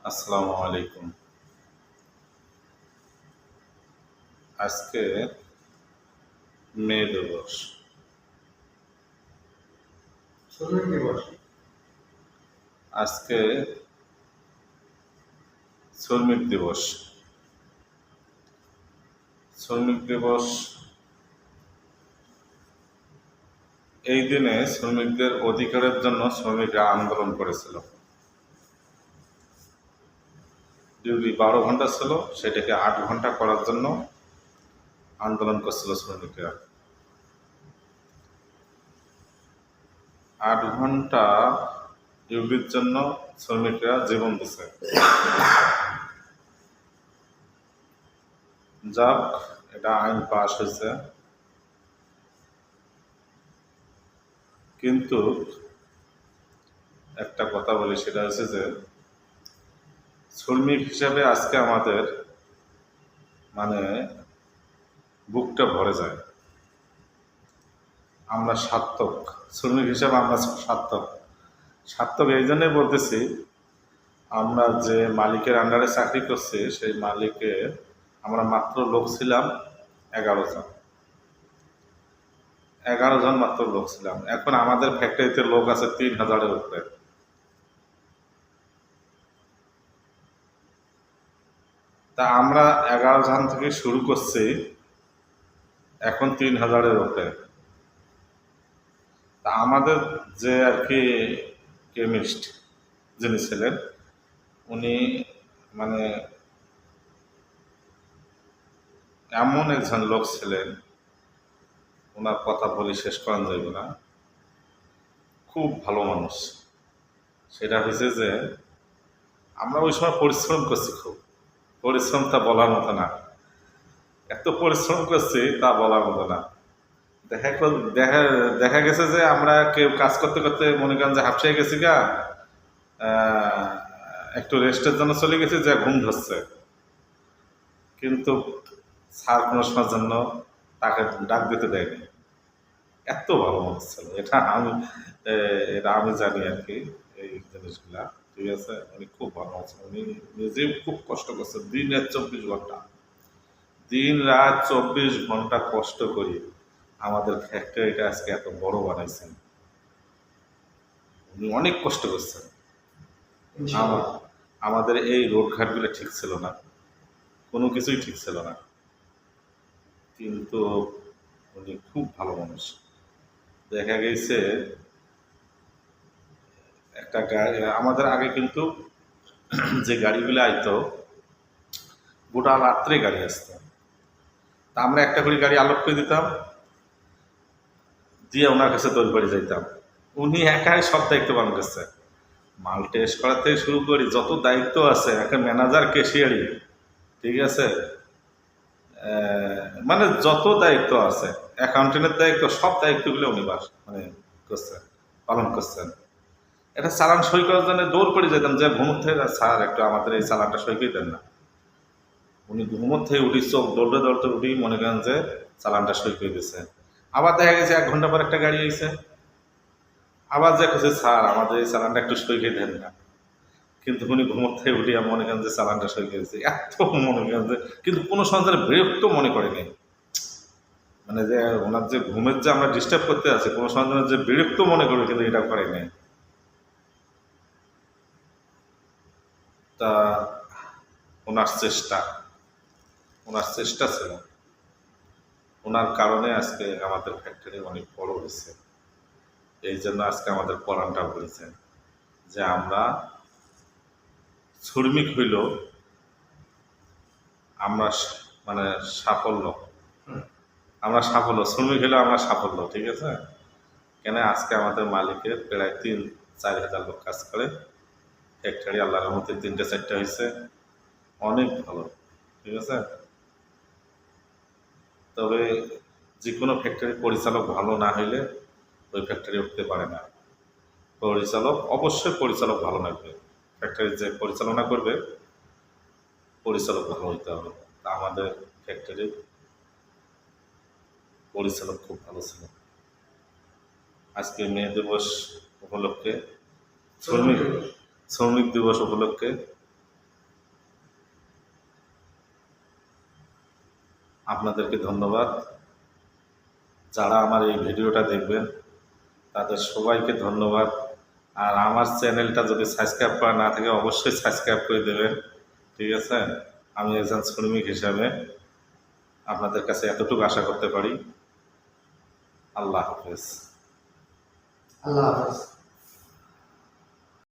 আসসালামু আলাইকুম। আজকে মে দিবস। শ্রমিক দিবস। আজকে শ্রমিক দিবস। শ্রমিক দিবস এই দিনে শ্রমিকদের অধিকারের জন্য শ্রমিকরা আন্দোলন করেছিল। ডিউটি 12 ঘন্টা ছিল, সেটাকে 8 ঘন্টা করার জন্য আন্দোলন করছিল শ্রমিকরা। 8 ঘন্টা ডিউটির জন্য শ্রমিকরা জীবন দিচ্ছে। যাক, এটা আইন পাশ হয়েছে, কিন্তু একটা কথা বলি, সেটা হচ্ছে যে শ্রমিক হিসাবে আজকে আমাদের মানে বুকটা ভরে যায়। আমরা সার্থক, শ্রমিক হিসাবে আমরা সার্থক। সার্থক এই জন্যই বলতেছি, আমরা যে মালিকের আন্ডারে চাকরি করছি সেই মালিকে আমরা মাত্র লোক ছিলাম 11 জন। 11 জন মাত্র লোক ছিলাম। এখন আমাদের ফ্যাক্টরিতে লোক আছে 3000-এর উপরে। তা আমরা 11 জন থেকে শুরু করছি, এখন 3000-এর উপরে। তা আমাদের যে আর কি কেমিস্ট যিনি ছিলেন, উনি মানে এমন একজন লোক ছিলেন, ওনার কথা বলে শেষ করা যাবে না। খুব ভালো মানুষ। সেটা হয়েছে যে আমরা ওই সময় পরিশ্রম করছি, খুব পরিশ্রম, তা বলার মতো না। এত পরিশ্রম করছি তা বলার মতো না। দেখা দেখা দেখা গেছে যে আমরা কেউ কাজ করতে করতে মনে করেন যে হাঁপসিয়ে গেছি গা, আহ, একটু রেস্টের জন্য চলে গেছি, যে ঘুম ধরছে, কিন্তু স্যার কোনো সময়ের জন্য তাকে ডাক দিতে দেয়নি। এত ভালো মানুষ ছিল। এটা আমি জানি আর কি, এই জিনিসগুলা। ঠিক আছে, উনি খুব ভালো আছে। উনি নিজেও খুব কষ্ট করছে, দিনে 24 ঘন্টা, দিন রাত 24 ঘন্টা কষ্ট করি আমাদের ফ্যাক্টরিটা আজকে এত বড় বানাইছেন। উনি অনেক কষ্ট করছেন। আমার আমাদের এই রোডঘাটগুলো ঠিক ছিল না, কোনো কিছুই ঠিক ছিল না, কিন্তু উনি খুব ভালো মানুষ। দেখা গেছে একটা গাড়ি আমাদের আগে কিন্তু যে গাড়িগুলো আইতো, গোটা রাত্রে গাড়ি আসতো। তা আমরা একটা করে গাড়ি আলোক করে দিতাম, দিয়ে ওনার কাছে দৌড় বাড়ি যাইতাম। উনি একাই সব দায়িত্ব পালন করছে, মাল টেস্ট করা থেকে শুরু করি যত দায়িত্ব আছে, একটা ম্যানেজার, ক্যাশিয়ারি, ঠিক আছে, মানে যত দায়িত্ব আছে, অ্যাকাউন্টেন্টের দায়িত্ব, সব দায়িত্বগুলো উনি করছেন, পালন করছেন। এটা চালান সই করার জন্য দৌড় করে যেতাম, যে ঘুমোর থেকে স্যার একটু আমাদের এই চালানটা সই করে দেন না। উনি ঘুমোর থেকে উঠি, চোখ দৌড়তে দৌড়তে উঠি, মনে করেন যে চালানটা সই করে দিচ্ছে। আবার দেখা গেছে 1 ঘন্টা পর একটা গাড়ি আইছে, আবার যে কাছে স্যার আমাদের এই চালানটা একটু সই করে দেন না, কিন্তু উনি ঘুমোর থেকে উঠি মনে করেন যে চালানটা সই করে দিচ্ছে। এত মনে করেন যে, কিন্তু কোনো সন্তানের বিরক্ত মনে করেনি। মানে যে ওনার যে ঘুমের যে আমরা ডিস্টার্ব করতে আছি, কোনো সন্তানের যে বিরক্ত মনে করি, কিন্তু এটা করেনি। তা ওনার চেষ্টা, ওনার চেষ্টা ছিল, ওনার কারণে আজকে আমাদের ফ্যাক্টরি অনেক বড় হয়েছে। এই জন্য আজকে আমাদের পরাণটা বলেছেন যে আমরা শ্রমিক হইল, আমরা মানে সাফল্য, আমরা সাফল্য, শ্রমিক হইলে আমরা সাফল্য। ঠিক আছে, কেন আজকে আমাদের মালিকের প্রায় 3-4 হাজার লোক কাজ করে। ফ্যাক্টরি আল্লাহর রহমতে 3-4টা হয়েছে, অনেক ভালো। ঠিক আছে, তবে যে কোনো ফ্যাক্টরির পরিচালক ভালো না হইলে ওই ফ্যাক্টরি উঠতে পারে না। পরিচালক, অবশ্যই পরিচালক ভালো লাগবে, ফ্যাক্টরির যে পরিচালনা করবে পরিচালক ভালো হইতে হবে। তা আমাদের ফ্যাক্টরির পরিচালক খুব ভালো ছিল। আজকে মে দিবস উপলক্ষে, শ্রমিক শ্রমিক দিবস উপলক্ষে আপনাদেরকে ধন্যবাদ। যারা আমার এই ভিডিওটা দেখবেন তাদের সবাইকে ধন্যবাদ। আর আমার চ্যানেলটা যদি সাবস্ক্রাইব করা না থাকে অবশ্যই সাবস্ক্রাইব করে দেবেন, ঠিক আছে? আমি একজন শ্রমিক হিসাবে আপনাদের কাছে এতটুকু আশা করতে পারি। আল্লাহ হাফেজ। আল্লাহ হাফেজ।